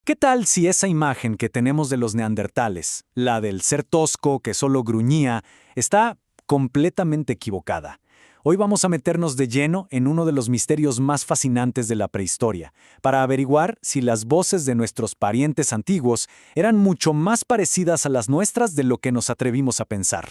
¿Qué tal si esa imagen que tenemos de los neandertales, la del ser tosco que solo gruñía, está completamente equivocada? Hoy vamos a meternos de lleno en uno de los misterios más fascinantes de la prehistoria, para averiguar si las voces de nuestros parientes antiguos eran mucho más parecidas a las nuestras de lo que nos atrevimos a pensar.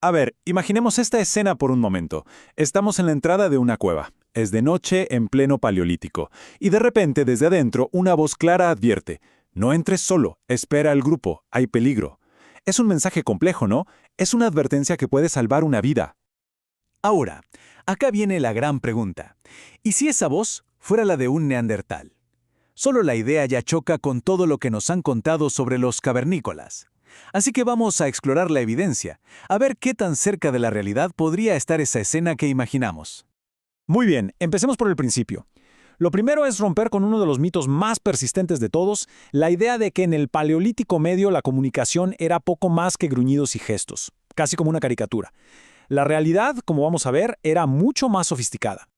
A ver, imaginemos esta escena por un momento. Estamos en la entrada de una cueva. Es de noche, en pleno paleolítico. Y de repente, desde adentro, una voz clara advierte: no entres solo, espera al grupo, hay peligro. Es un mensaje complejo, ¿no? Es una advertencia que puede salvar una vida. Ahora, acá viene la gran pregunta. ¿Y si esa voz fuera la de un neandertal? Solo la idea ya choca con todo lo que nos han contado sobre los cavernícolas. Así que vamos a explorar la evidencia, a ver qué tan cerca de la realidad podría estar esa escena que imaginamos. Muy bien, empecemos por el principio. Lo primero es romper con uno de los mitos más persistentes de todos, la idea de que en el Paleolítico Medio la comunicación era poco más que gruñidos y gestos, casi como una caricatura. La realidad, como vamos a ver, era mucho más sofisticada.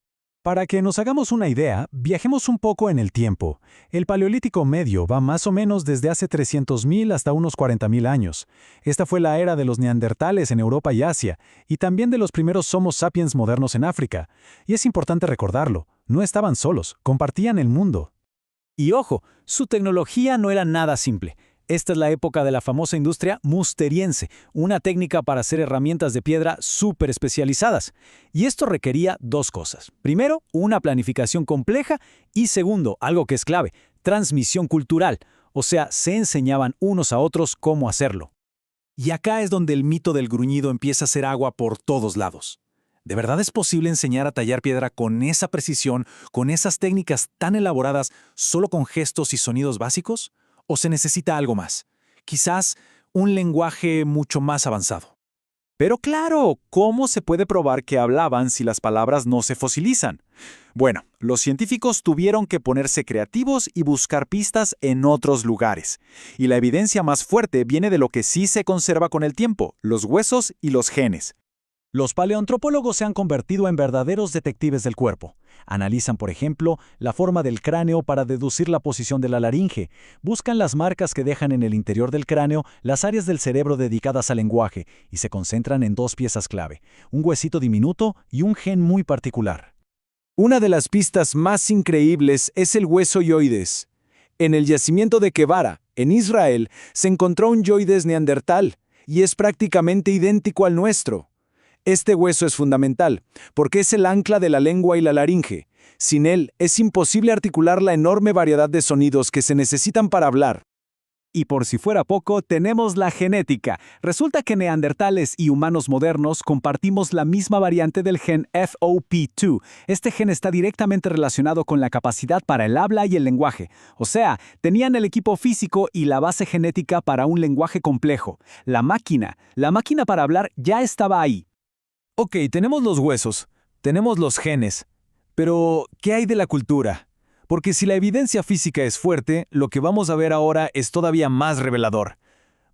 Para que nos hagamos una idea, viajemos un poco en el tiempo. El Paleolítico Medio va más o menos desde hace 300.000 hasta unos 40.000 años. Esta fue la era de los neandertales en Europa y Asia, y también de los primeros Homo sapiens modernos en África. Y es importante recordarlo, no estaban solos, compartían el mundo. Y ojo, su tecnología no era nada simple. Esta es la época de la famosa industria musteriense, una técnica para hacer herramientas de piedra súper especializadas. Y esto requería dos cosas. Primero, una planificación compleja y segundo, algo que es clave, transmisión cultural. O sea, se enseñaban unos a otros cómo hacerlo. Y acá es donde el mito del gruñido empieza a hacer agua por todos lados. ¿De verdad es posible enseñar a tallar piedra con esa precisión, con esas técnicas tan elaboradas, solo con gestos y sonidos básicos? ¿O se necesita algo más? Quizás un lenguaje mucho más avanzado. Pero claro, ¿cómo se puede probar que hablaban si las palabras no se fosilizan? Bueno, los científicos tuvieron que ponerse creativos y buscar pistas en otros lugares. Y la evidencia más fuerte viene de lo que sí se conserva con el tiempo, los huesos y los genes. Los paleoantropólogos se han convertido en verdaderos detectives del cuerpo. Analizan, por ejemplo, la forma del cráneo para deducir la posición de la laringe. Buscan las marcas que dejan en el interior del cráneo las áreas del cerebro dedicadas al lenguaje y se concentran en dos piezas clave, un huesito diminuto y un gen muy particular. Una de las pistas más increíbles es el hueso yoides. En el yacimiento de Quevara, en Israel, se encontró un yoides neandertal y es prácticamente idéntico al nuestro. Este hueso es fundamental, porque es el ancla de la lengua y la laringe. Sin él, es imposible articular la enorme variedad de sonidos que se necesitan para hablar. Y por si fuera poco, tenemos la genética. Resulta que neandertales y humanos modernos compartimos la misma variante del gen FOP2. Este gen está directamente relacionado con la capacidad para el habla y el lenguaje. O sea, tenían el equipo físico y la base genética para un lenguaje complejo. La máquina para hablar ya estaba ahí. Ok, tenemos los huesos, tenemos los genes, pero ¿qué hay de la cultura? Porque si la evidencia física es fuerte, lo que vamos a ver ahora es todavía más revelador.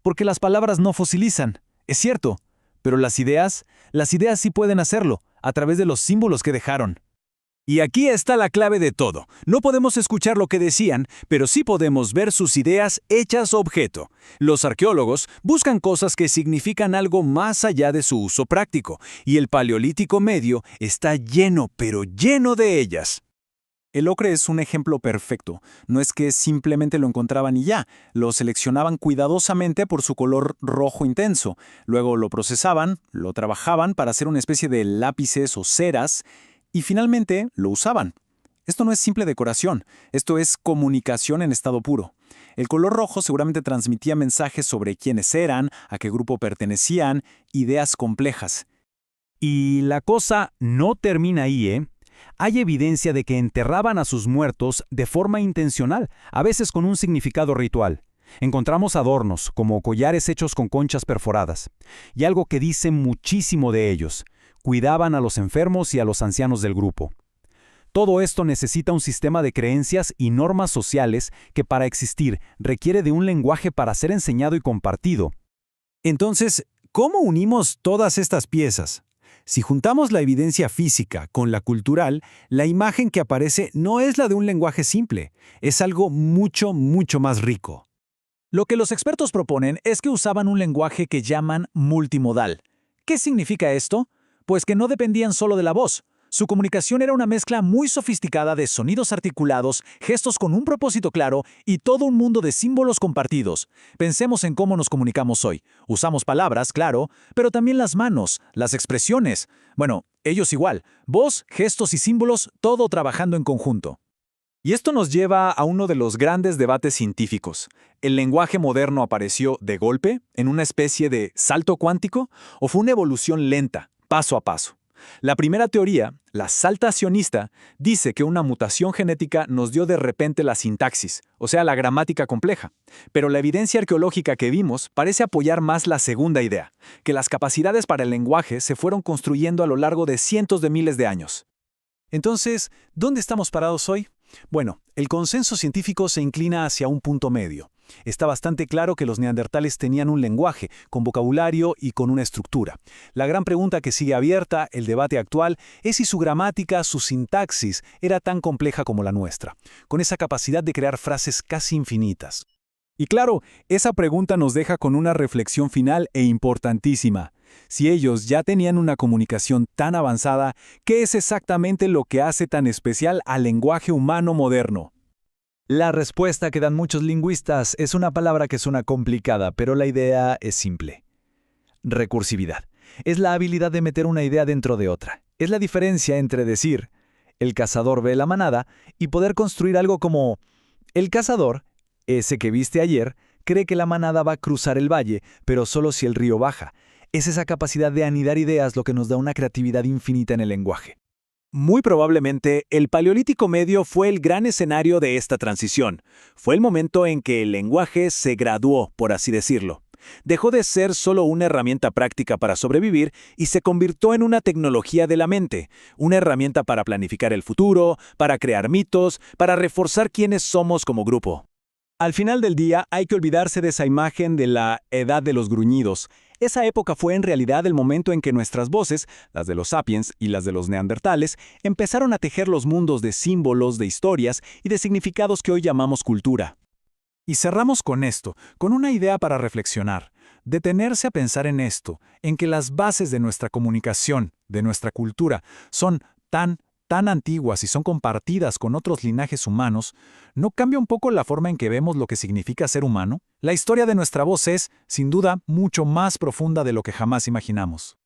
Porque las palabras no fosilizan, es cierto, pero las ideas sí pueden hacerlo, a través de los símbolos que dejaron. Y aquí está la clave de todo. No podemos escuchar lo que decían, pero sí podemos ver sus ideas hechas objeto. Los arqueólogos buscan cosas que significan algo más allá de su uso práctico, y el Paleolítico Medio está lleno, pero lleno de ellas. El ocre es un ejemplo perfecto. No es que simplemente lo encontraban y ya, lo seleccionaban cuidadosamente por su color rojo intenso. Luego lo procesaban, lo trabajaban para hacer una especie de lápices o ceras, y finalmente lo usaban. Esto no es simple decoración, esto es comunicación en estado puro. El color rojo seguramente transmitía mensajes sobre quiénes eran, a qué grupo pertenecían, ideas complejas. Y la cosa no termina ahí, ¿eh? Hay evidencia de que enterraban a sus muertos de forma intencional, a veces con un significado ritual. Encontramos adornos, como collares hechos con conchas perforadas. Y algo que dice muchísimo de ellos: cuidaban a los enfermos y a los ancianos del grupo. Todo esto necesita un sistema de creencias y normas sociales que para existir requiere de un lenguaje para ser enseñado y compartido. Entonces, ¿cómo unimos todas estas piezas? Si juntamos la evidencia física con la cultural, la imagen que aparece no es la de un lenguaje simple, es algo mucho, mucho más rico. Lo que los expertos proponen es que usaban un lenguaje que llaman multimodal. ¿Qué significa esto? Pues que no dependían solo de la voz. Su comunicación era una mezcla muy sofisticada de sonidos articulados, gestos con un propósito claro y todo un mundo de símbolos compartidos. Pensemos en cómo nos comunicamos hoy. Usamos palabras, claro, pero también las manos, las expresiones. Bueno, ellos igual. Voz, gestos y símbolos, todo trabajando en conjunto. Y esto nos lleva a uno de los grandes debates científicos. ¿El lenguaje moderno apareció de golpe, en una especie de salto cuántico, o fue una evolución lenta, paso a paso? La primera teoría, la saltacionista, dice que una mutación genética nos dio de repente la sintaxis, o sea, la gramática compleja. Pero la evidencia arqueológica que vimos parece apoyar más la segunda idea, que las capacidades para el lenguaje se fueron construyendo a lo largo de cientos de miles de años. Entonces, ¿dónde estamos parados hoy? Bueno, el consenso científico se inclina hacia un punto medio. Está bastante claro que los neandertales tenían un lenguaje, con vocabulario y con una estructura. La gran pregunta que sigue abierta, el debate actual, es si su gramática, su sintaxis, era tan compleja como la nuestra, con esa capacidad de crear frases casi infinitas. Y claro, esa pregunta nos deja con una reflexión final e importantísima. Si ellos ya tenían una comunicación tan avanzada, ¿qué es exactamente lo que hace tan especial al lenguaje humano moderno? La respuesta que dan muchos lingüistas es una palabra que suena complicada, pero la idea es simple. Recursividad. Es la habilidad de meter una idea dentro de otra. Es la diferencia entre decir, el cazador ve la manada, y poder construir algo como, el cazador, ese que viste ayer, cree que la manada va a cruzar el valle, pero solo si el río baja. Es esa capacidad de anidar ideas lo que nos da una creatividad infinita en el lenguaje. Muy probablemente, el Paleolítico Medio fue el gran escenario de esta transición. Fue el momento en que el lenguaje se graduó, por así decirlo. Dejó de ser solo una herramienta práctica para sobrevivir y se convirtió en una tecnología de la mente, una herramienta para planificar el futuro, para crear mitos, para reforzar quiénes somos como grupo. Al final del día, hay que olvidarse de esa imagen de la edad de los gruñidos. Esa época fue en realidad el momento en que nuestras voces, las de los sapiens y las de los neandertales, empezaron a tejer los mundos de símbolos, de historias y de significados que hoy llamamos cultura. Y cerramos con esto, con una idea para reflexionar. Detenerse a pensar en esto, en que las bases de nuestra comunicación, de nuestra cultura, son tan antiguas y son compartidas con otros linajes humanos, ¿no cambia un poco la forma en que vemos lo que significa ser humano? La historia de nuestra voz es, sin duda, mucho más profunda de lo que jamás imaginamos.